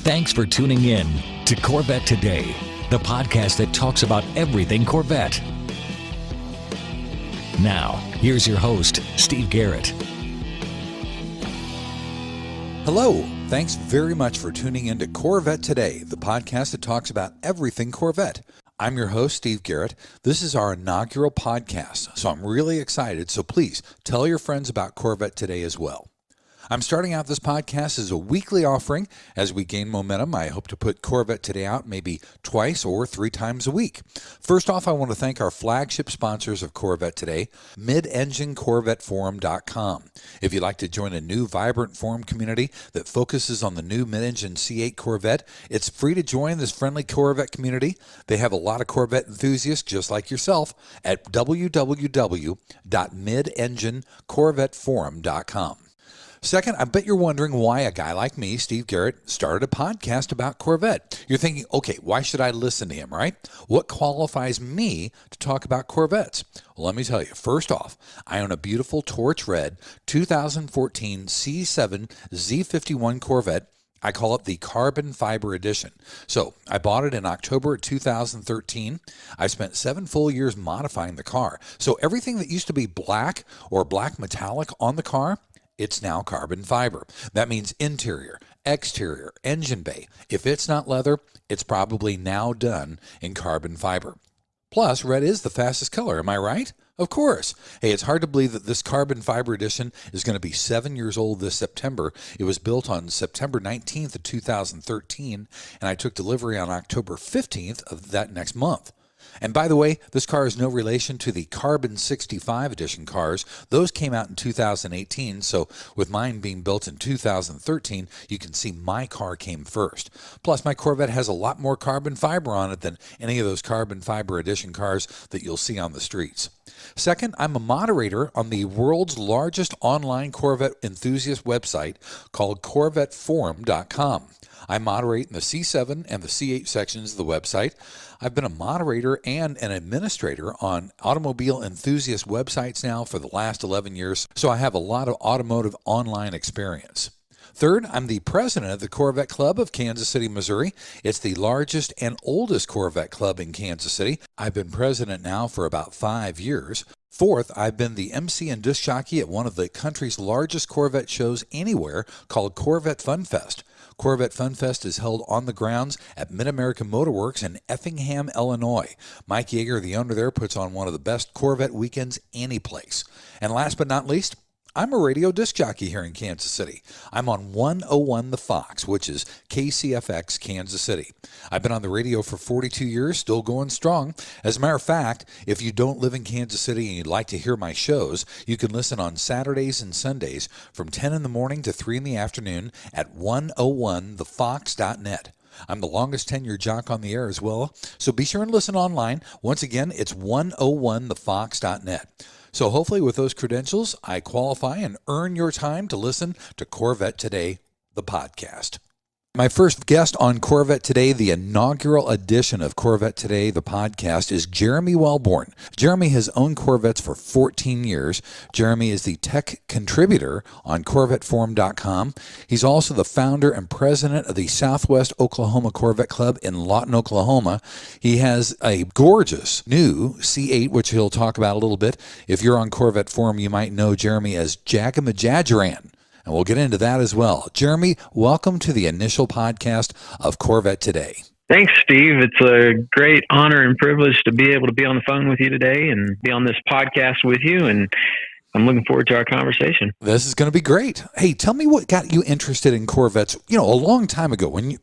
Thanks for tuning in to Corvette Today, the podcast that talks about everything Corvette. Now, here's your host, Steve Garrett. Hello. Thanks very much for tuning in to Corvette Today, the podcast that talks about everything Corvette. I'm your host, Steve Garrett. This is our inaugural podcast, so I'm really excited. So please tell your friends about Corvette Today as well. I'm starting out this podcast as a weekly offering. As we gain momentum, I hope to put Corvette Today out maybe twice or 3 times a week. First off, I want to thank our flagship sponsors of Corvette Today, MidEngineCorvetteForum.com. If you'd like to join a new, vibrant forum community that focuses on the new mid-engine C8 Corvette, it's free to join this friendly Corvette community. They have a lot of Corvette enthusiasts just like yourself at www.MidEngineCorvetteForum.com. Second, I bet you're wondering why a guy like me, Steve Garrett, started a podcast about Corvette. You're thinking, okay, why should I listen to him, right? What qualifies me to talk about Corvettes? Well, let me tell you. First off, I own a beautiful torch red 2014 C7 Z51 Corvette. I call it the Carbon Fiber Edition. So I bought it in October of 2013. I spent 7 full years modifying the car. So everything that used to be black or black metallic on the car, it's now carbon fiber. That means interior, exterior, engine bay. If it's not leather, it's probably now done in carbon fiber. Plus, red is the fastest color, am I right? Of course. Hey, it's hard to believe that this carbon fiber edition is going to be 7 years old this September. It was built on September 19th of 2013, and I took delivery on October 15th of that next month. And by the way, this car is no relation to the Carbon 65 edition cars. Those came out in 2018, so with mine being built in 2013, you can see my car came first. Plus, my Corvette has a lot more carbon fiber on it than any of those Carbon Fiber edition cars that you'll see on the streets. Second, I'm a moderator on the world's largest online Corvette enthusiast website called CorvetteForum.com. I moderate in the C7 and the C8 sections of the website. I've been a moderator and an administrator on automobile enthusiast websites now for the last 11 years, so I have a lot of automotive online experience. Third, I'm the president of the Corvette Club of Kansas City, Missouri. It's the largest and oldest Corvette club in Kansas City. I've been president now for about 5 years. Fourth, I've been the MC and disc jockey at one of the country's largest Corvette shows anywhere called Corvette FunFest. Corvette FunFest is held on the grounds at Mid-America Motorworks in Effingham, Illinois. Mike Yeager, the owner there, puts on one of the best Corvette weekends any place. And last but not least, I'm a radio disc jockey here in Kansas City. I'm on 101 The Fox, which is KCFX Kansas City. I've been on the radio for 42 years, still going strong. As a matter of fact, if you don't live in Kansas City and you'd like to hear my shows, you can listen on Saturdays and Sundays from 10 in the morning to 3 in the afternoon at 101thefox.net. I'm the longest tenured jock on the air as well, so be sure and listen online. Once again, it's 101thefox.net. So hopefully with those credentials, I qualify and earn your time to listen to Corvette Today, the podcast. My first guest on Corvette Today, the inaugural edition of Corvette Today, the podcast, is Jeremy Welborn. Jeremy has owned Corvettes for 14 years. Jeremy is the tech contributor on CorvetteForum.com. He's also the founder and president of the SW Oklahoma Corvette Club in Lawton, Oklahoma. He has a gorgeous new C8, which he'll talk about a little bit. If you're on Corvette Forum, you might know Jeremy as Jagamajajaran. And we'll get into that as well. Jeremy, welcome to the initial podcast of Corvette Today. Thanks, Steve. It's a great honor and privilege to be able to be on the phone with you today and be on this podcast with you. And I'm looking forward to our conversation. This is going to be great. Hey, tell me what got you interested in Corvettes, a long time ago when you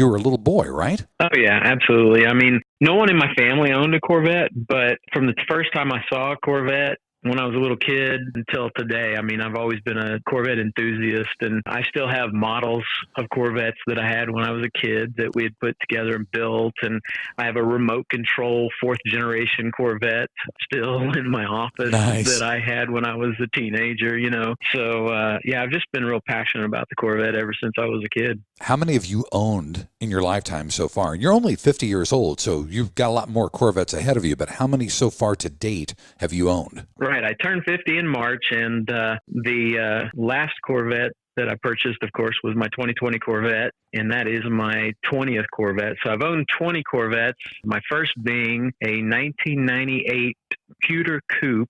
were a little boy, right? Oh, yeah, absolutely. I mean, no one in my family owned a Corvette, but from the first time I saw a Corvette, when I was a little kid until today, I mean, I've always been a Corvette enthusiast, and I still have models of Corvettes that I had when I was a kid that we had put together and built. And I have a remote control 4th generation Corvette still in my office that I had when I was a teenager, So, yeah, I've just been real passionate about the Corvette ever since I was a kid. How many have you owned in your lifetime so far? You're only 50 years old, so you've got a lot more Corvettes ahead of you, but how many so far to date have you owned? Right. I turned 50 in March, and the last Corvette that I purchased, of course, was my 2020 Corvette, and that is my 20th Corvette. So I've owned 20 Corvettes, my first being a 1998 Pewter Coupe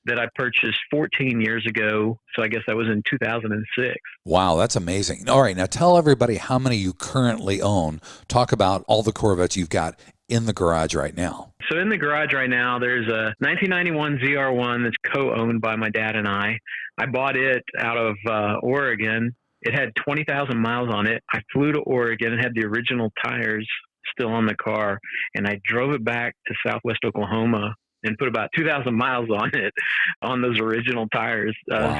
that I purchased 14 years ago. So I guess that was in 2006. Wow, that's amazing. All right, now tell everybody how many you currently own. Talk about all the Corvettes you've got in the garage right now. So in the garage right now, there's a 1991 ZR1 that's co-owned by my dad and I. I bought it out of Oregon. It had 20,000 miles on it. I flew to Oregon and had the original tires still on the car, and I drove it back to Southwest Oklahoma and put about 2,000 miles on it on those original tires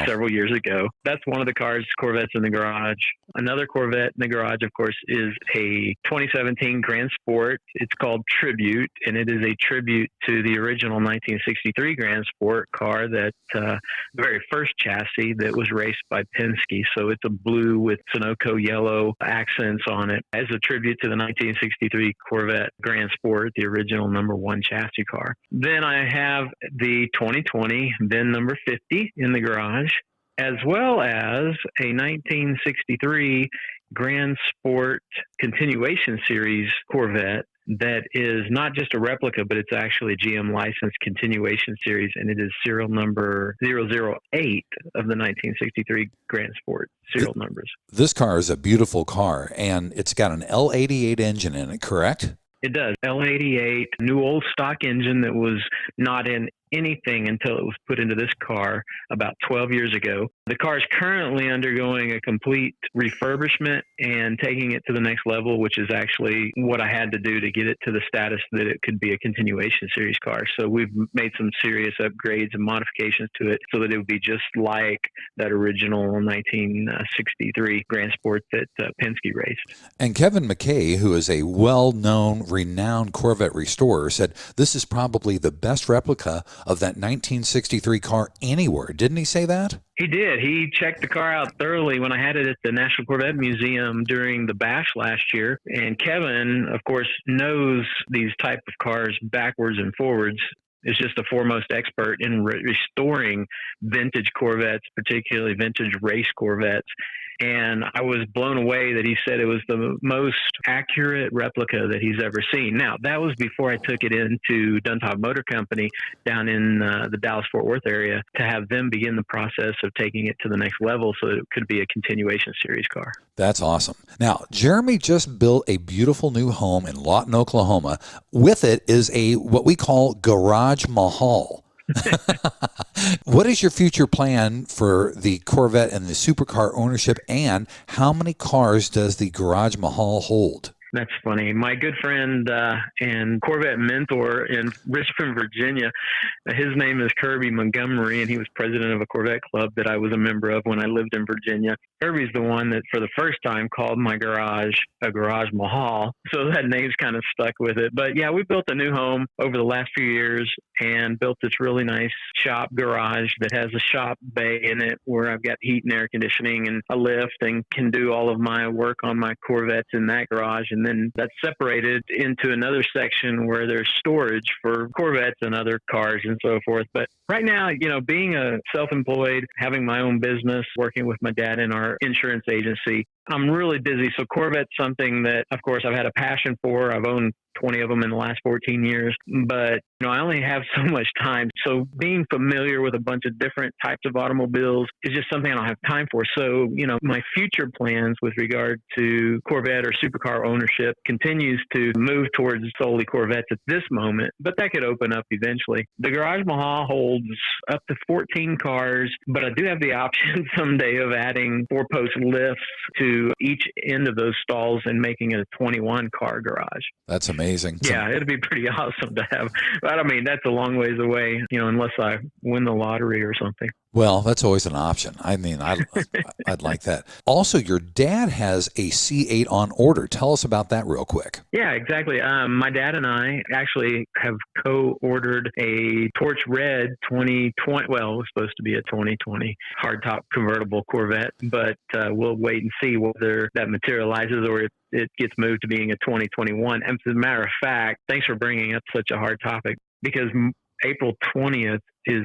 several years ago. That's one of the Corvettes in the garage. Another Corvette in the garage, of course, is a 2017 Grand Sport. It's called Tribute, and it is a tribute to the original 1963 Grand Sport car, that the very first chassis that was raced by Penske. So it's a blue with Sunoco yellow accents on it as a tribute to the 1963 Corvette Grand Sport, the original #1 chassis car. Then I have the 2020 VIN number 50 in the garage, as well as a 1963 Grand Sport Continuation Series Corvette that is not just a replica, but it's actually a GM licensed Continuation Series, and it is serial number 008 of the 1963 Grand Sport serial numbers. This car is a beautiful car, and it's got an L88 engine in it, correct? It does. L88, new old stock engine that was not in anything until it was put into this car about 12 years ago. The car is currently undergoing a complete refurbishment and taking it to the next level, which is actually what I had to do to get it to the status that it could be a continuation series car. So we've made some serious upgrades and modifications to it so that it would be just like that original 1963 Grand Sport that Penske raced. And Kevin McKay, who is a well-known, renowned Corvette restorer, said this is probably the best replica of that 1963 car anywhere. Didn't he say that? He did. He checked the car out thoroughly when I had it at the National Corvette Museum during the Bash last year. And Kevin, of course, knows these type of cars backwards and forwards. Is just a foremost expert in restoring vintage Corvettes, particularly vintage race Corvettes. And I was blown away that he said it was the most accurate replica that he's ever seen. Now, that was before I took it into Duntop Motor Company down in the Dallas-Fort Worth area to have them begin the process of taking it to the next level so that it could be a continuation series car. That's awesome. Now, Jeremy just built a beautiful new home in Lawton, Oklahoma. With it is a what we call Garage Mahal. What is your future plan for the Corvette and the supercar ownership, and how many cars does the Garage Mahal hold? That's funny. My good friend and Corvette mentor in Richmond, Virginia, his name is Kirby Montgomery, and he was president of a Corvette club that I was a member of when I lived in Virginia. Kirby's the one that for the first time called my garage a Garage Mahal. So that name's kind of stuck with it. But yeah, we built a new home over the last few years and built this really nice shop garage that has a shop bay in it where I've got heat and air conditioning and a lift and can do all of my work on my Corvettes in that garage. And then that's separated into another section where there's storage for Corvettes and other cars and so forth. But right now, you know, being a self-employed, having my own business, working with my dad in our insurance agency, I'm really busy. So Corvette's something that, of course, I've had a passion for. I've owned 20 of them in the last 14 years, but you know, I only have so much time. So being familiar with a bunch of different types of automobiles is just something I don't have time for. So, you know, my future plans with regard to Corvette or supercar ownership continues to move towards solely Corvettes at this moment, but that could open up eventually. The Garage Mahal holds up to 14 cars, but I do have the option someday of adding 4-post lifts to each end of those stalls and making it a 21 car garage. That's amazing. Yeah, it'd be pretty awesome to have. But I mean, that's a long ways away, you know, unless I win the lottery or something. Well, that's always an option. I mean, I'd like that. Also, your dad has a C8 on order. Tell us about that real quick. Yeah, exactly. My dad and I actually have co-ordered a Torch Red 2020. Well, it was supposed to be a 2020 hardtop convertible Corvette, but we'll wait and see whether that materializes or if it gets moved to being a 2021. And as a matter of fact, thanks for bringing up such a hard topic, because April 20th is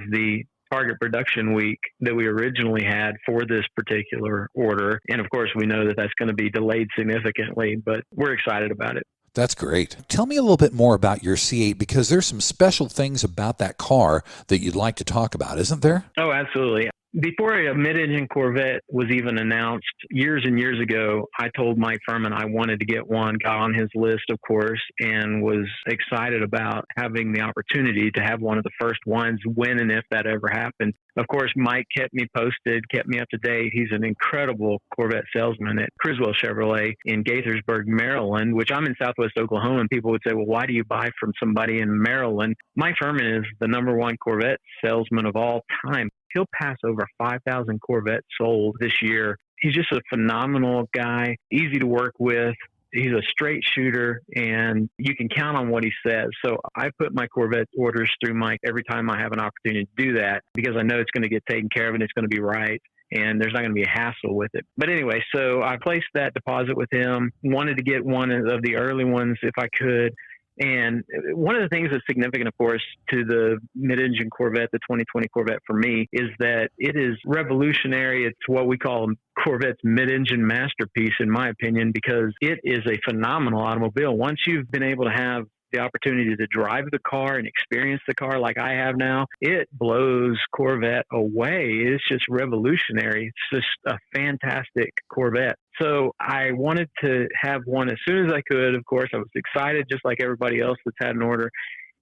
target production week that we originally had for this particular order. And of course, we know that that's going to be delayed significantly, but we're excited about it. That's great. Tell me a little bit more about your C8, because there's some special things about that car that you'd like to talk about, isn't there? Oh, absolutely. Before a mid-engine Corvette was even announced years and years ago, I told Mike Furman I wanted to get one, got on his list, of course, and was excited about having the opportunity to have one of the first ones when and if that ever happened. Of course, Mike kept me posted, kept me up to date. He's an incredible Corvette salesman at Criswell Chevrolet in Gaithersburg, Maryland, which I'm in Southwest Oklahoma, and people would say, well, why do you buy from somebody in Maryland? Mike Furman is the number one Corvette salesman of all time. He'll pass over 5,000 Corvettes sold this year. He's just a phenomenal guy, easy to work with. He's a straight shooter, and you can count on what he says. So I put my Corvette orders through Mike every time I have an opportunity to do that, because I know it's going to get taken care of and it's going to be right, and there's not going to be a hassle with it. But anyway, so I placed that deposit with him, wanted to get one of the early ones if I could. And one of the things that's significant, of course, to the mid-engine Corvette, the 2020 Corvette for me, is that it is revolutionary. It's what we call Corvette's mid-engine masterpiece, in my opinion, because it is a phenomenal automobile. Once you've been able to have the opportunity to drive the car and experience the car like I have now, it blows Corvette away. It's just revolutionary. It's just a fantastic Corvette. So I wanted to have one as soon as I could. Of course, I was excited, just like everybody else that's had an order.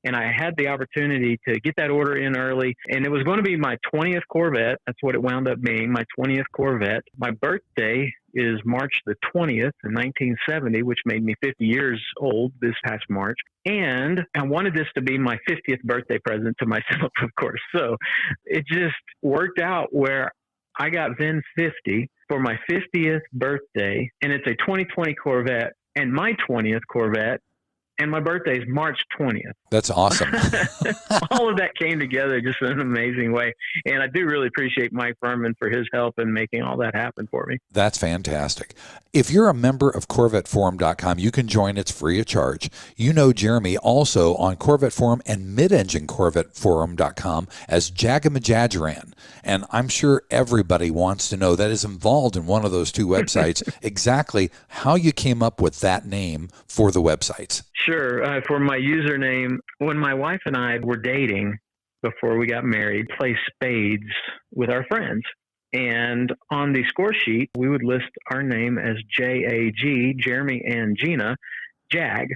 And I had the opportunity to get that order in early. And it was going to be my 20th Corvette. That's what it wound up being, my 20th Corvette. My birthday is March the 20th in 1970, which made me 50 years old this past March. And I wanted this to be my 50th birthday present to myself, of course. So it just worked out where I got VIN 50 for my 50th birthday. And it's a 2020 Corvette and my 20th Corvette. And my birthday is March 20th. That's awesome. All of that came together just in an amazing way. And I do really appreciate Mike Furman for his help in making all that happen for me. That's fantastic. If you're a member of CorvetteForum.com, you can join. It's free of charge. You know Jeremy also on Corvette Forum and mid-engine CorvetteForum.com as Jagamajajaran. And I'm sure everybody wants to know, that is involved in one of those two websites, exactly how you came up with that name for the websites. Sure. For my username, when my wife and I were dating before we got married, play spades with our friends. And on the score sheet, we would list our name as JAG, Jeremy and Gina, Jag.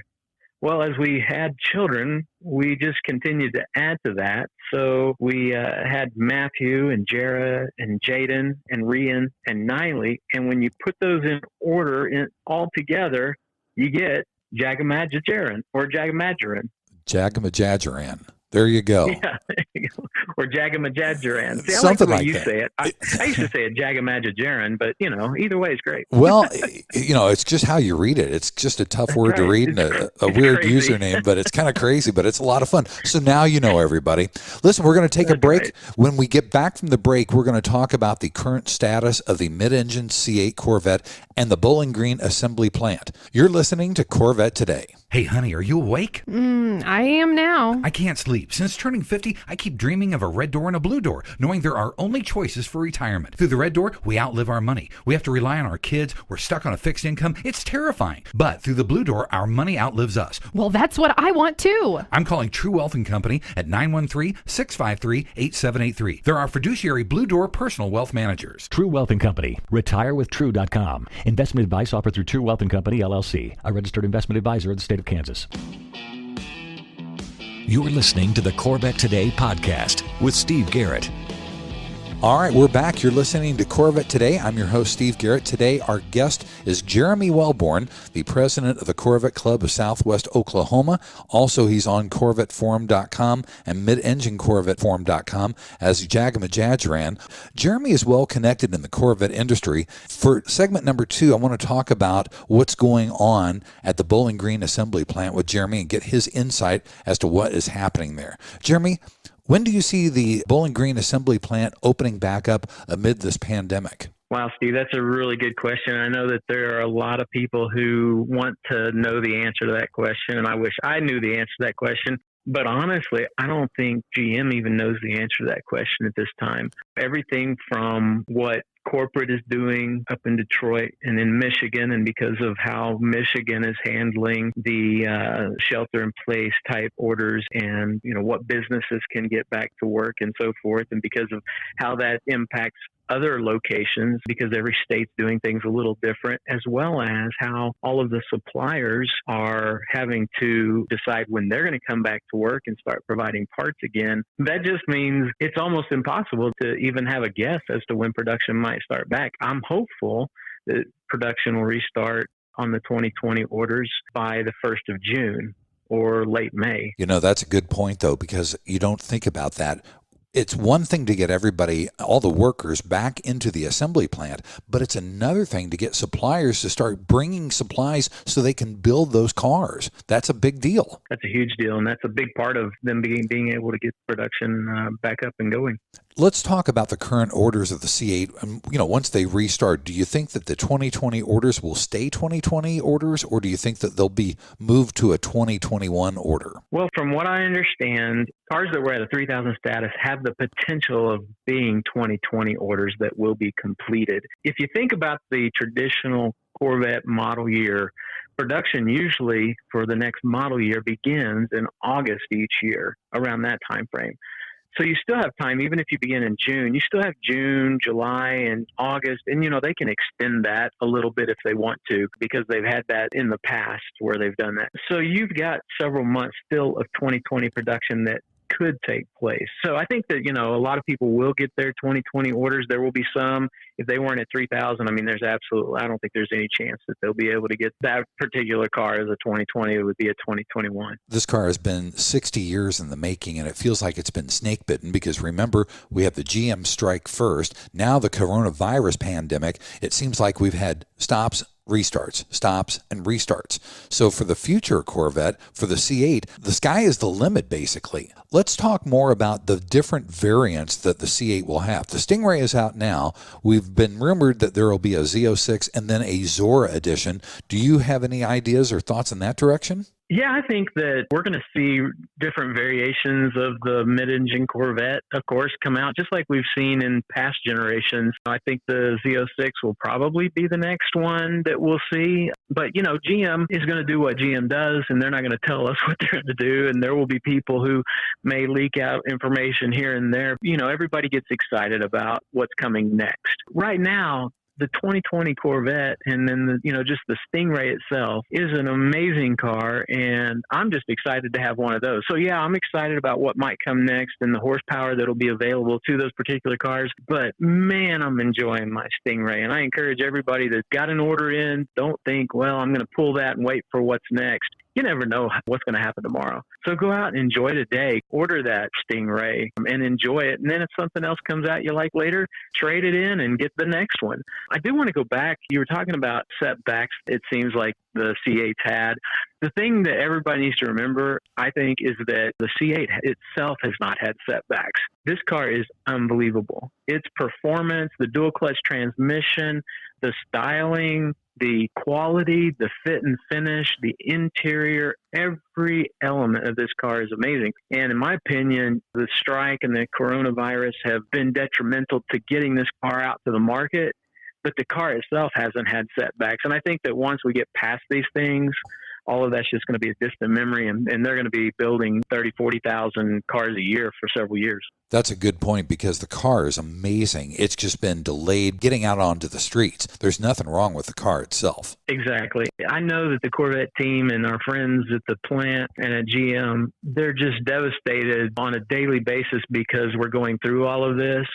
Well, as we had children, we just continued to add to that. So we had Matthew and Jara and Jaden and Rian and Niley. And when you put those in order all together, you get Jagamajajaran or Jagamajaran. Jagamajajaran. There you go. Yeah, or Jagamajajaran. See, I Something like the way like you that. say it. I used to say it Jagamajajaran, but either way is great. Well, it's just how you read it. It's just a tough word to read and a weird crazy. username, but it's kind of crazy, but it's a lot of fun. So now you know, everybody. Listen, we're going to take a break. Right. When we get back from the break, we're going to talk about the current status of the mid-engine C8 Corvette and the Bowling Green assembly plant. You're listening to Corvette Today. Hey, honey, are you awake? I am now. I can't sleep. Since turning 50, I keep dreaming of a red door and a blue door, knowing they're our only choices for retirement. Through the red door, we outlive our money. We have to rely on our kids. We're stuck on a fixed income. It's terrifying. But through the blue door, our money outlives us. Well, that's what I want too. I'm calling True Wealth & Company at 913-653-8783. They're our fiduciary blue door personal wealth managers. True Wealth & Company. RetireWithTrue.com. Investment advice offered through True Wealth & Company, LLC, a registered investment advisor of the state of Kansas. You're listening to the Corvette Today podcast with Steve Garrett. All right, we're back. You're listening to Corvette Today. I'm your host, Steve Garrett. Today, our guest is Jeremy Welborn, the president of the Corvette Club of Southwest Oklahoma. Also, he's on CorvetteForum.com and mid-engine CorvetteForum.com as Jagamajajaran. Jeremy is well connected in the Corvette industry. For segment number 2, I want to talk about what's going on at the Bowling Green assembly plant with Jeremy and get his insight as to what is happening there. Jeremy, when do you see the Bowling Green assembly plant opening back up amid this pandemic? Wow, Steve, that's a really good question. I know that there are a lot of people who want to know the answer to that question, and I wish I knew the answer to that question. But honestly, I don't think GM even knows the answer to that question at this time. Everything from what corporate is doing up in Detroit and in Michigan, and because of how Michigan is handling the shelter-in-place type orders and, what businesses can get back to work and so forth, and because of how that impacts other locations, because every state's doing things a little different, as well as how all of the suppliers are having to decide when they're going to come back to work and start providing parts again. That just means it's almost impossible to even have a guess as to when production might start back. I'm hopeful that production will restart on the 2020 orders by the 1st of June or late May. That's a good point, though, because you don't think about that. It's one thing to get everybody, all the workers, back into the assembly plant, but it's another thing to get suppliers to start bringing supplies so they can build those cars. That's a big deal. That's a huge deal, and that's a big part of them being able to get production back up and going. Let's talk about the current orders of the C8. Once they restart, do you think that the 2020 orders will stay 2020 orders, or do you think that they'll be moved to a 2021 order? Well, from what I understand, cars that were at a 3,000 status have the potential of being 2020 orders that will be completed. If you think about the traditional Corvette model year, production usually for the next model year begins in August each year, around that time frame. So you still have time, even if you begin in June, you still have June, July, and August. And, they can extend that a little bit if they want to, because they've had that in the past where they've done that. So you've got several months still of 2020 production that could take place. So I think that, a lot of people will get their 2020 orders. There will be some, if they weren't at 3,000, I don't think there's any chance that they'll be able to get that particular car as a 2020. It would be a 2021. This car has been 60 years in the making, and it feels like it's been snake bitten because remember, we have the GM strike first. Now the coronavirus pandemic, it seems like we've had stops, restarts, stops, and restarts. So for the future Corvette, for the C8, the sky is the limit, basically. Let's talk more about the different variants that the C8 will have. The Stingray is out now. We've been rumored that there will be a Z06 and then a Zora edition. Do you have any ideas or thoughts in that direction? Yeah, I think that we're going to see different variations of the mid-engine Corvette, of course, come out, just like we've seen in past generations. I think the Z06 will probably be the next one that we'll see. But, GM is going to do what GM does, and they're not going to tell us what they're going to do. And there will be people who may leak out information here and there. Everybody gets excited about what's coming next. Right now, the 2020 Corvette and then just the Stingray itself is an amazing car, and I'm just excited to have one of those. So yeah, I'm excited about what might come next and the horsepower that'll be available to those particular cars. But man, I'm enjoying my Stingray, and I encourage everybody that's got an order in, don't think, well, I'm going to pull that and wait for what's next. You never know what's going to happen tomorrow. So go out and enjoy today. Order that Stingray and enjoy it. And then if something else comes out you like later, trade it in and get the next one. I do want to go back. You were talking about setbacks. It seems like the C8's had. The thing that everybody needs to remember, I think, is that the C8 itself has not had setbacks. This car is unbelievable. Its performance, the dual clutch transmission, the styling, the quality, the fit and finish, the interior, every element of this car is amazing. And in my opinion, the strike and the coronavirus have been detrimental to getting this car out to the market, but the car itself hasn't had setbacks. And I think that once we get past these things, all of that's just going to be a distant memory, and they're going to be building 30,000, 40,000 cars a year for several years. That's a good point because the car is amazing. It's just been delayed getting out onto the streets. There's nothing wrong with the car itself. Exactly. I know that the Corvette team and our friends at the plant and at GM, they're just devastated on a daily basis because we're going through all of this.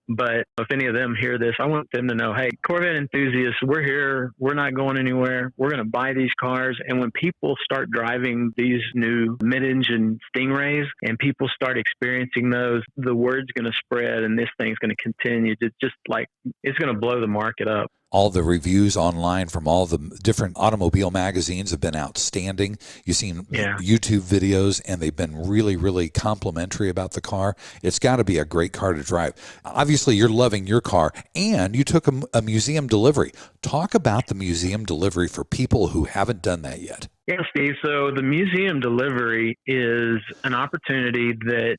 But if any of them hear this, I want them to know, hey, Corvette enthusiasts, we're here. We're not going anywhere. We're going to buy these cars. And when people start driving these new mid-engine Stingrays and people start experiencing those, the word's going to spread and this thing's going to continue to just like, it's going to blow the market up. All the reviews online from all the different automobile magazines have been outstanding. You've seen YouTube videos, and they've been really, really complimentary about the car. It's got to be a great car to drive. Obviously, you're loving your car, and you took a museum delivery. Talk about the museum delivery for people who haven't done that yet. Yeah, Steve. So the museum delivery is an opportunity that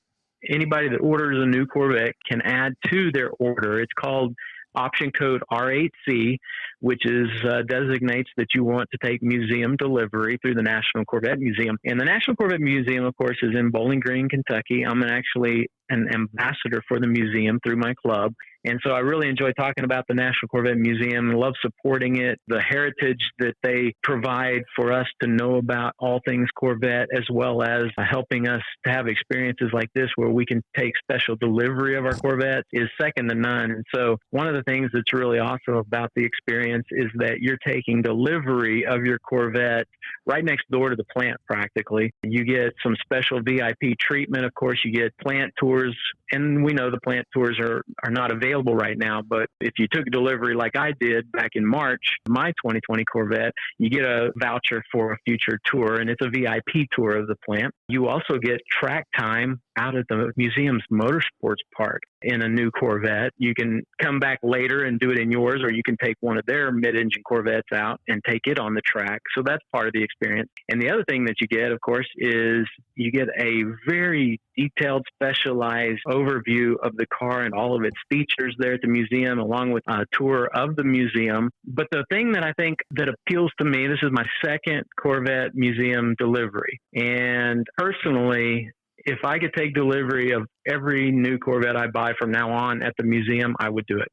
anybody that orders a new Corvette can add to their order. It's called option code R8C, which designates that you want to take museum delivery through the National Corvette Museum. And the National Corvette Museum, of course, is in Bowling Green, Kentucky. I'm actually an ambassador for the museum through my club. And so I really enjoy talking about the National Corvette Museum and love supporting it, the heritage that they provide for us to know about all things Corvette, as well as helping us to have experiences like this where we can take special delivery of our Corvettes is second to none. And so one of the things that's really awesome about the experience is that you're taking delivery of your Corvette right next door to the plant practically. You get some special VIP treatment. Of course, you get plant tours, and we know the plant tours are not available right now, but if you took delivery like I did back in March, my 2020 Corvette, you get a voucher for a future tour, and it's a VIP tour of the plant. You also get track time out at the museum's motorsports park in a new Corvette. You can come back later and do it in yours, or you can take one of their mid-engine Corvettes out and take it on the track. So that's part of the experience. And the other thing that you get, of course, is you get a very detailed, specialized overview of the car and all of its features there at the museum, along with a tour of the museum. But the thing that I think that appeals to me, this is my second Corvette museum delivery. And personally, if I could take delivery of every new Corvette I buy from now on at the museum, I would do it.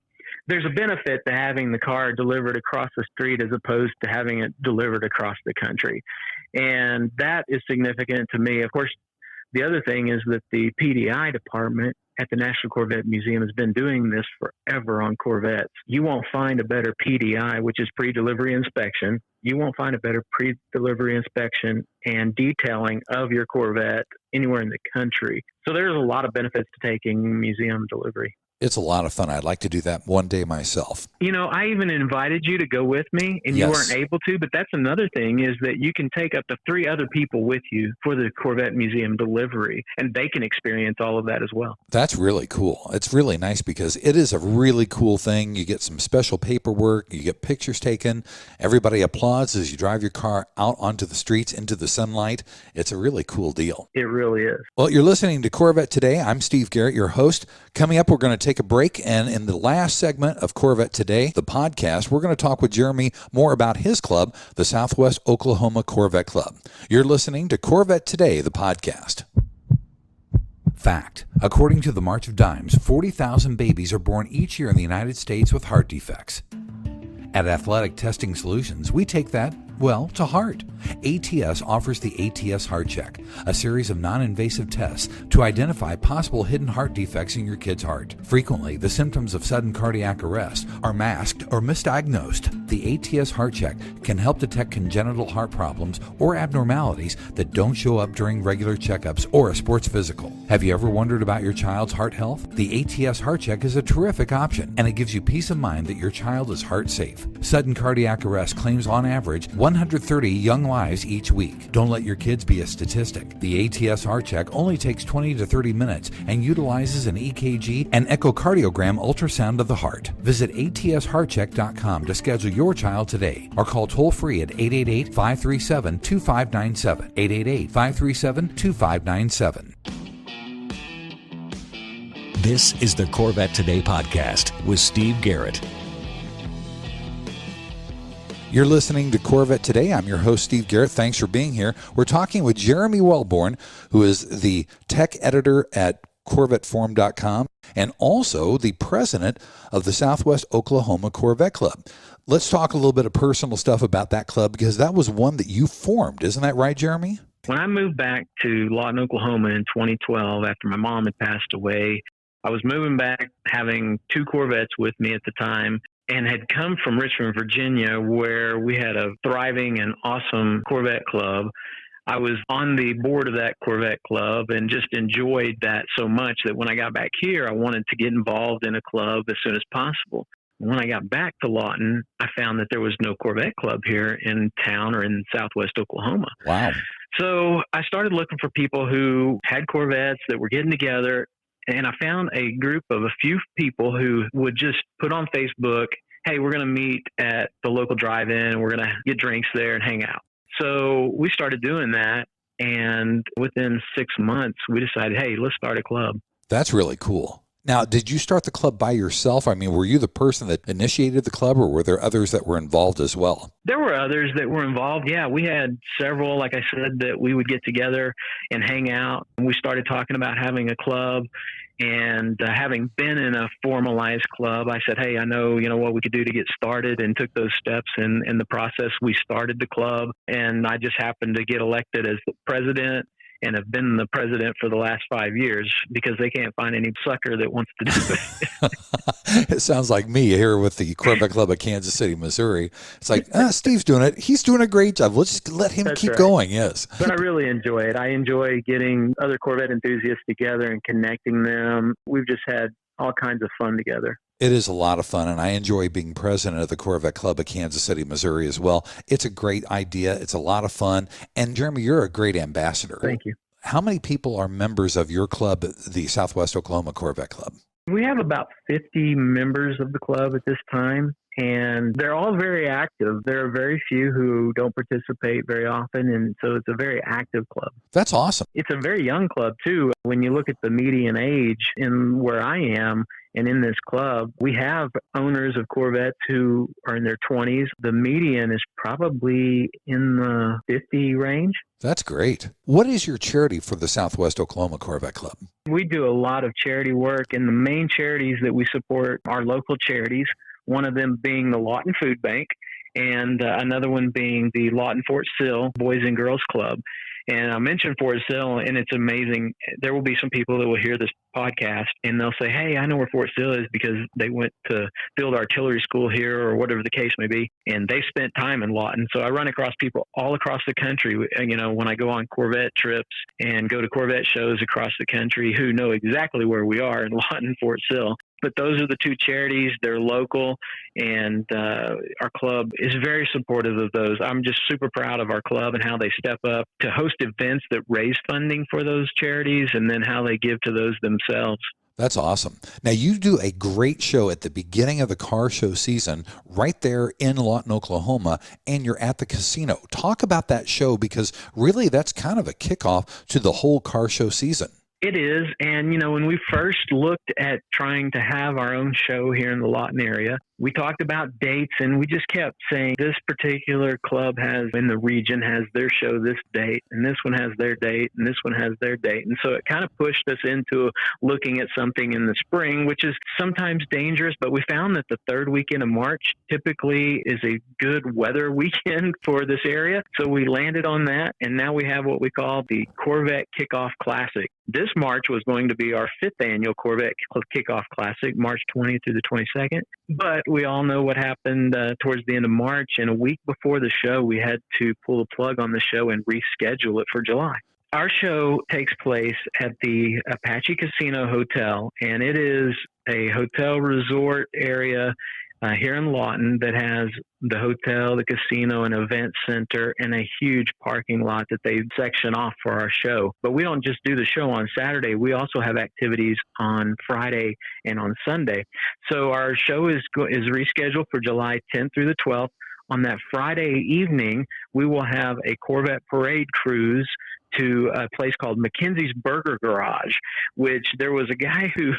There's a benefit to having the car delivered across the street as opposed to having it delivered across the country. And that is significant to me. Of course, the other thing is that the PDI department at the National Corvette Museum has been doing this forever on Corvettes. You won't find a better PDI, which is pre-delivery inspection. You won't find a better pre-delivery inspection and detailing of your Corvette anywhere in the country. So there's a lot of benefits to taking museum delivery. It's a lot of fun. I'd like to do that one day myself. You know, I even invited you to go with me, and you weren't able to, but that's another thing is that you can take up to 3 other people with you for the Corvette Museum delivery, and they can experience all of that as well. That's really cool. It's really nice because it is a really cool thing. You get some special paperwork, you get pictures taken, everybody applauds as you drive your car out onto the streets into the sunlight. It's a really cool deal. It really is. Well, you're listening to Corvette Today. I'm Steve Garrett, your host. Coming up, we're going to take a break, and in the last segment of Corvette Today, the podcast, we're going to talk with Jeremy more about his club, the Southwest Oklahoma Corvette Club. You're listening to Corvette Today, the podcast. Fact. According to the March of Dimes, 40,000 babies are born each year in the United States with heart defects. At Athletic Testing Solutions, we take that, well, to heart. ATS offers the Ats Heart Check, a series of non-invasive tests to identify possible hidden heart defects in your kid's heart. Frequently, the symptoms of sudden cardiac arrest are masked or misdiagnosed. The Ats Heart Check can help detect congenital heart problems or abnormalities that don't show up during regular checkups or a sports physical. Have you ever wondered about your child's heart health? The Ats Heart Check is a terrific option, and it gives you peace of mind that your child is heart safe. Sudden cardiac arrest claims on average 130 young lives each week. Don't let your kids be a statistic. The Ats Heart Check only takes 20 to 30 minutes and utilizes an EKG and echocardiogram ultrasound of the heart. Visit atsheartcheck.com to schedule your child today or call toll-free at 888-537-2597. 888-537-2597. This is the Corvette Today podcast with Steve Garrett. You're listening to Corvette Today. I'm your host, Steve Garrett. Thanks for being here. We're talking with Jeremy Welborn, who is the tech editor at CorvetteForum.com and also the president of the Southwest Oklahoma Corvette Club. Let's talk a little bit of personal stuff about that club because that was one that you formed. Isn't that right, Jeremy? When I moved back to Lawton, Oklahoma in 2012 after my mom had passed away, I was moving back having 2 Corvettes with me at the time, and had come from Richmond, Virginia, where we had a thriving and awesome Corvette club. I was on the board of that Corvette club and just enjoyed that so much that when I got back here, I wanted to get involved in a club as soon as possible. When I got back to Lawton, I found that there was no Corvette Club here in town or in Southwest Oklahoma. Wow. So I started looking for people who had Corvettes that were getting together, and I found a group of a few people who would just put on Facebook, hey, we're going to meet at the local drive-in. We're going to get drinks there and hang out. So we started doing that, and within 6 months, we decided, hey, let's start a club. That's really cool. Now, did you start the club by yourself? I mean, were you the person that initiated the club, or were there others that were involved as well? There were others that were involved. Yeah, we had several, like I said, that we would get together and hang out. We started talking about having a club, and having been in a formalized club, I said, hey, I know, what we could do to get started, and took those steps. And in the process, we started the club, and I just happened to get elected as the president, and have been the president for the last 5 years because they can't find any sucker that wants to do it. It sounds like me here with the Corvette Club of Kansas City, Missouri. It's like, Steve's doing it. He's doing a great job. Let's just let him keep going. Yes. But I really enjoy it. I enjoy getting other Corvette enthusiasts together and connecting them. We've just had all kinds of fun together. It is a lot of fun, and I enjoy being president of the Corvette Club of Kansas City, Missouri as well. It's a great idea. It's a lot of fun. And Jeremy, you're a great ambassador. Thank you. How many people are members of your club, the Southwest Oklahoma Corvette Club? We have about 50 members of the club at this time, and they're all very active. There are very few who don't participate very often, and so it's a very active club. That's awesome. It's a very young club, too. When you look at the median age in where I am, and in this club, we have owners of Corvettes who are in their 20s. The median is probably in the 50 range. That's great. What is your charity for the Southwest Oklahoma Corvette Club? We do a lot of charity work, and the main charities that we support are local charities, one of them being the Lawton Food Bank, and another one being the Lawton Fort Sill Boys and Girls Club. And I mentioned Fort Sill, and it's amazing. There will be some people that will hear this podcast, and they'll say, hey, I know where Fort Sill is because they went to field artillery school here or whatever the case may be, and they spent time in Lawton. So I run across people all across the country, when I go on Corvette trips and go to Corvette shows across the country who know exactly where we are in Lawton, Fort Sill. But those are the two charities. They're local, and our club is very supportive of those. I'm just super proud of our club and how they step up to host events that raise funding for those charities, and then how they give to those themselves. That's awesome. Now, you do a great show at the beginning of the car show season right there in Lawton, Oklahoma, and you're at the casino. Talk about that show, because really that's kind of a kickoff to the whole car show season. It is. And, when we first looked at trying to have our own show here in the Lawton area, we talked about dates, and we just kept saying this particular club in the region has their show this date, and this one has their date, and this one has their date. And so it kind of pushed us into looking at something in the spring, which is sometimes dangerous, but we found that the third weekend of March typically is a good weather weekend for this area. So we landed on that, and now we have what we call the Corvette Kickoff Classic. This March was going to be our 5th annual Corvette Kickoff Classic, March 20th through the 22nd. But we all know what happened towards the end of March, and a week before the show, we had to pull the plug on the show and reschedule it for July. Our show takes place at the Apache Casino Hotel, and it is a hotel resort area here in Lawton that has the hotel, the casino, an event center, and a huge parking lot that they section off for our show. But we don't just do the show on Saturday. We also have activities on Friday and on Sunday. So our show is rescheduled for July 10th through the 12th. On that Friday evening, we will have a Corvette parade cruise to a place called McKenzie's Burger Garage, which there was a guy who,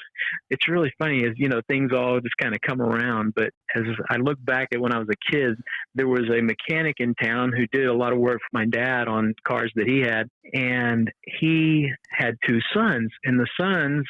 it's really funny, as things all just kind of come around. But as I look back at when I was a kid, there was a mechanic in town who did a lot of work for my dad on cars that he had. And he had 2 sons, and the sons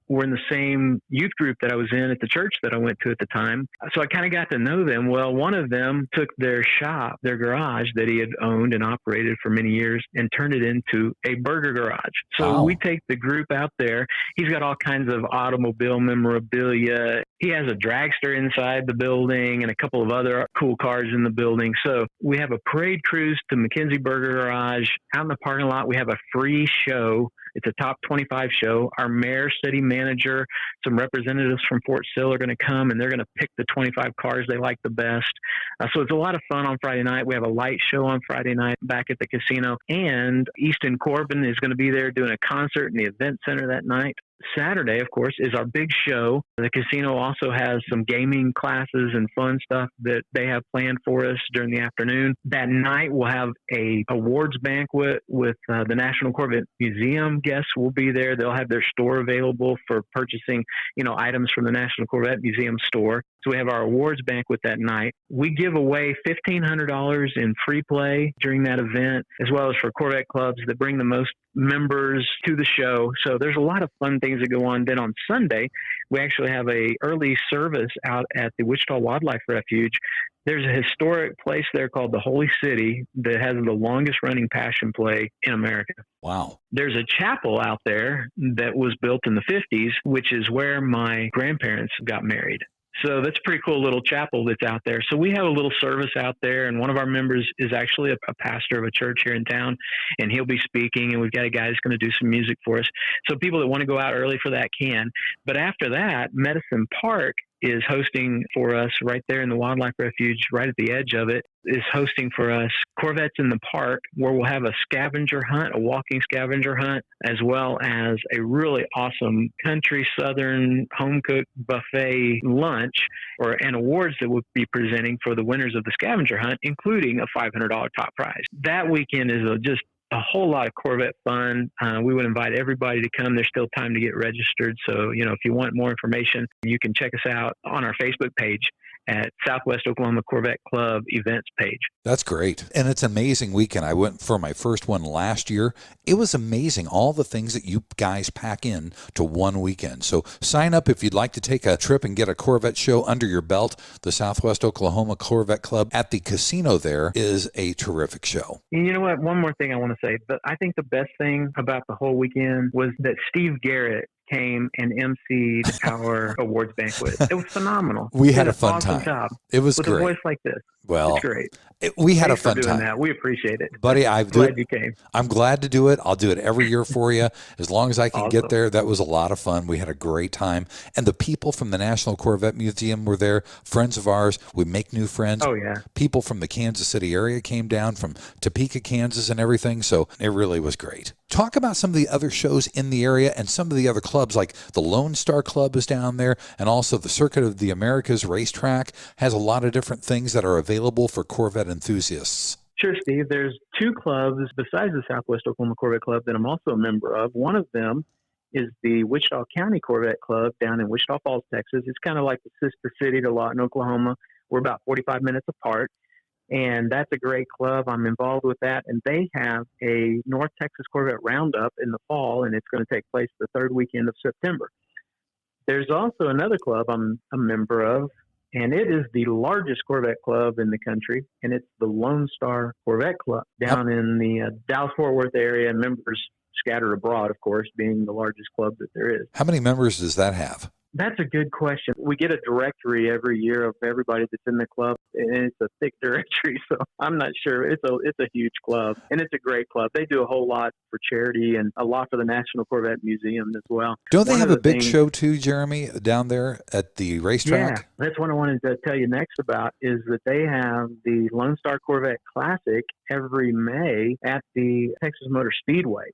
were in the same youth group that I was in at the church that I went to at the time. So I kind of got to know them. Well, one of them took their shop, their garage that he had owned and operated for many years, and turned it into a burger garage. So we take the group out there. He's got all kinds of automobile memorabilia. He has a dragster inside the building and a couple of other cool cars in the building. So we have a parade cruise to McKenzie Burger Garage. Out in the parking lot, we have a free show It's a top 25 show. Our mayor, city manager, some representatives from Fort Sill are going to come, and they're going to pick the 25 cars they like the best. So it's a lot of fun on Friday night. We have a light show on Friday night back at the casino, and Easton Corbin is going to be there doing a concert in the event center that night. Saturday, of course, is our big show. The casino also has some gaming classes and fun stuff that they have planned for us during the afternoon. That night, we'll have a awards banquet with the National Corvette Museum. Guests will be there. They'll have their store available for purchasing, items from the National Corvette Museum store. So we have our awards banquet that night. We give away $1,500 in free play during that event, as well as for Corvette clubs that bring the most members to the show. So there's a lot of fun things that go on. Then on Sunday, we actually have a early service out at the Wichita Wildlife Refuge. There's a historic place there called the Holy City that has the longest running passion play in America. Wow. There's a chapel out there that was built in the 50s, which is where my grandparents got married. So that's a pretty cool little chapel that's out there. So we have a little service out there, and one of our members is actually a pastor of a church here in town, and he'll be speaking, and we've got a guy that's going to do some music for us. So people that want to go out early for that can. But after that, Medicine Park is hosting for us right there in the Wildlife Refuge, right at the edge of it, is hosting for us Corvettes in the Park, where we'll have a scavenger hunt, a walking scavenger hunt, as well as a really awesome country southern home-cooked buffet lunch and awards that we'll be presenting for the winners of the scavenger hunt, including a $500 top prize. That weekend is just a whole lot of Corvette fun. We would invite everybody to come. There's still time to get registered. So, if you want more information, you can check us out on our Facebook page at Southwest Oklahoma Corvette Club events page. That's great. And it's an amazing weekend. I went for my first one last year. It was amazing, all the things that you guys pack in to one weekend. So sign up if you'd like to take a trip and get a Corvette show under your belt. The Southwest Oklahoma Corvette Club at the casino there is a terrific show. And you know what? One more thing I want to say. But I think the best thing about the whole weekend was that Steve Garrett came and emceed our awards banquet. It was phenomenal. We had a fun awesome time. Job It was with great. a voice like this. Well, it's great. We had Thanks a fun for doing time. that. We appreciate it. Buddy, Glad you came. I'm glad to do it. I'll do it every year for you. As long as I can get Awesome. there. That was a lot of fun. We had a great time. And the people from the National Corvette Museum were there, friends of ours. We make new friends. Oh, yeah. People from the Kansas City area came down from Topeka, Kansas and everything. So it really was great. Talk about some of the other shows in the area and some of the other clubs, like the Lone Star Club is down there, and also the Circuit of the Americas racetrack has a lot of different things that are available for Corvette enthusiasts. Sure, Steve. There's two clubs besides the Southwest Oklahoma Corvette Club that I'm also a member of. One of them is the Wichita County Corvette Club down in Wichita Falls, Texas. It's kind of like the sister city to Lawton, Oklahoma. We're about 45 minutes apart. And that's a great club. I'm involved with that. And they have a North Texas Corvette Roundup in the fall, and it's going to take place the third weekend of September. There's also another club I'm a member of, and it is the largest Corvette club in the country, and it's the Lone Star Corvette Club down in the Dallas-Fort Worth area, members scattered abroad, of course, being the largest club that there is. How many members does that have? That's a good question. We get a directory every year of everybody that's in the club, and it's a thick directory, so I'm not sure. It's a huge club, and it's a great club. They do a whole lot for charity and a lot for the National Corvette Museum as well. Don't they have a big show too, Jeremy, down there at the racetrack? Yeah, that's what I wanted to tell you next about is that they have the Lone Star Corvette Classic every May at the Texas Motor Speedway.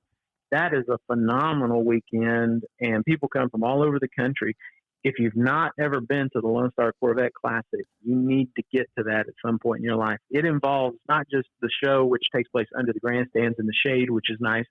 That is a phenomenal weekend, and people come from all over the country. If you've not ever been to the Lone Star Corvette Classic, you need to get to that at some point in your life. It involves not just the show, which takes place under the grandstands in the shade, which is nice,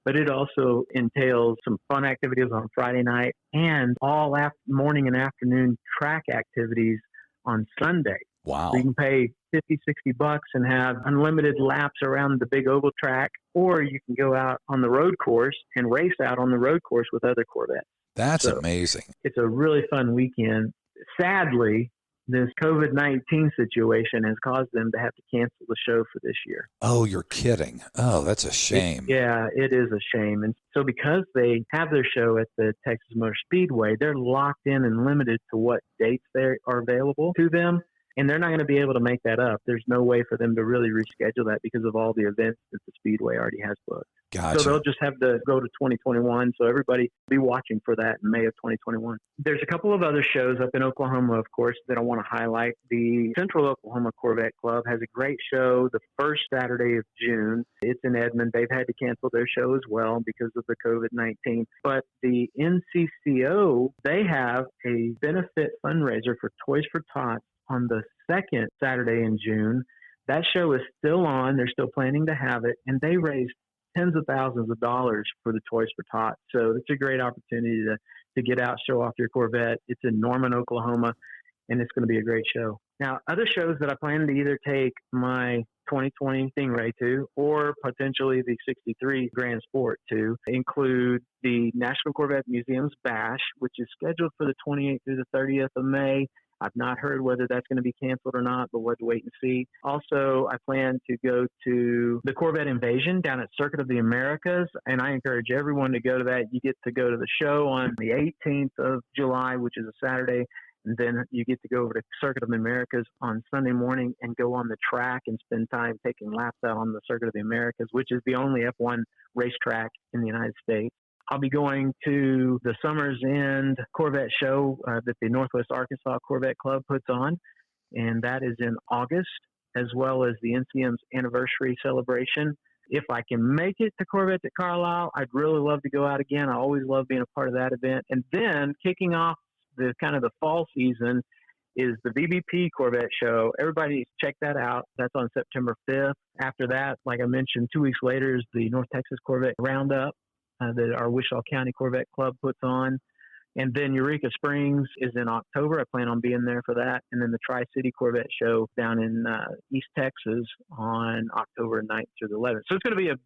but it also entails some fun activities on Friday night and all morning and afternoon track activities on Sunday. Wow. So you can pay $50-$60 and have unlimited laps around the big oval track, or you can go out on the road course and race out on the road course with other Corvettes. That's amazing. It's a really fun weekend. Sadly, this COVID-19 situation has caused them to have to cancel the show for this year. Oh, you're kidding. Oh, that's a shame. It is a shame. And so because they have their show at the Texas Motor Speedway, they're locked in and limited to what dates they are available to them. and they're not going to be able to make that up. There's no way for them to really reschedule that because of all the events that the Speedway already has booked. Gotcha. So they'll just have to go to 2021. So everybody be watching for that in May of 2021. There's a couple of other shows up in Oklahoma, of course, that I want to highlight. The Central Oklahoma Corvette Club has a great show the first Saturday of June. It's in Edmond. They've had to cancel their show as well because of the COVID-19. But the NCCO, they have a benefit fundraiser for Toys for Tots on the second Saturday in June. That show is still on. They're still planning to have it, and they raised tens of thousands of dollars for the Toys for Tots. So it's a great opportunity to get out, show off your Corvette. It's in Norman, Oklahoma, and it's going to be a great show. Now, other shows that I plan to either take my 2020 Stingray to or potentially the 63 Grand Sport to include the National Corvette Museum's Bash, which is scheduled for the 28th through the 30th of May. I've not heard whether that's going to be canceled or not, but we'll have to wait and see. Also, I plan to go to the Corvette Invasion down at Circuit of the Americas, and I encourage everyone to go to that. You get to go to the show on the 18th of July, which is a Saturday, and then you get to go over to Circuit of the Americas on Sunday morning and go on the track and spend time taking laps out on the Circuit of the Americas, which is the only F1 racetrack in the United States. I'll be going to the Summer's End Corvette show that the Northwest Arkansas Corvette Club puts on, and that is in August, as well as the NCM's anniversary celebration. If I can make it to Corvette at Carlisle, I'd really love to go out again. I always love being a part of that event. And then kicking off the kind of the fall season is the VBP Corvette show. Everybody check that out. That's on September 5th. After that, like I mentioned, 2 weeks later is the North Texas Corvette Roundup that our Wichita County Corvette Club puts on. And then Eureka Springs is in October. I plan on being there for that. And then the Tri-City Corvette show down in East Texas on October 9th through the 11th. So it's going to be a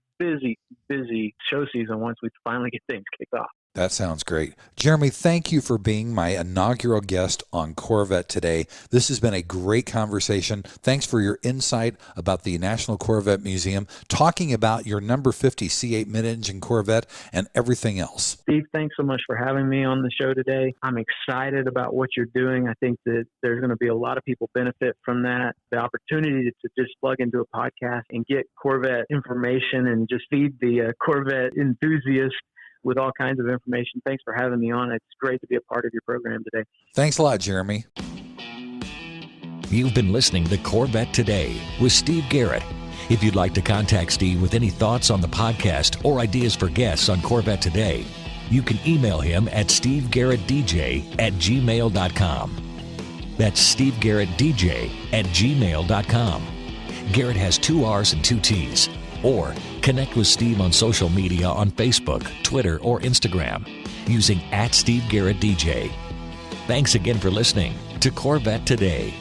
busy show season once we finally get things kicked off. That sounds great. Jeremy, thank you for being my inaugural guest on Corvette Today. This has been a great conversation. Thanks for your insight about the National Corvette Museum, talking about your number 50 C8 mid-engine Corvette and everything else. Steve, thanks so much for having me on the show today. I'm excited about what you're doing. I think that there's going to be a lot of people benefit from that. The opportunity to just plug into a podcast and get Corvette information and just feed the Corvette enthusiast with all kinds of information. Thanks for having me on. It's great to be a part of your program today. Thanks a lot, Jeremy. You've been listening to Corvette Today with Steve Garrett. If you'd like to contact Steve with any thoughts on the podcast or ideas for guests on Corvette Today, you can email him at stevegarrettdj@gmail.com. That's stevegarrettdj@gmail.com. Garrett has 2 R's and 2 T's. Or connect with Steve on social media on Facebook, Twitter, or Instagram using @SteveGarrettDJ. Thanks again for listening to Corvette Today.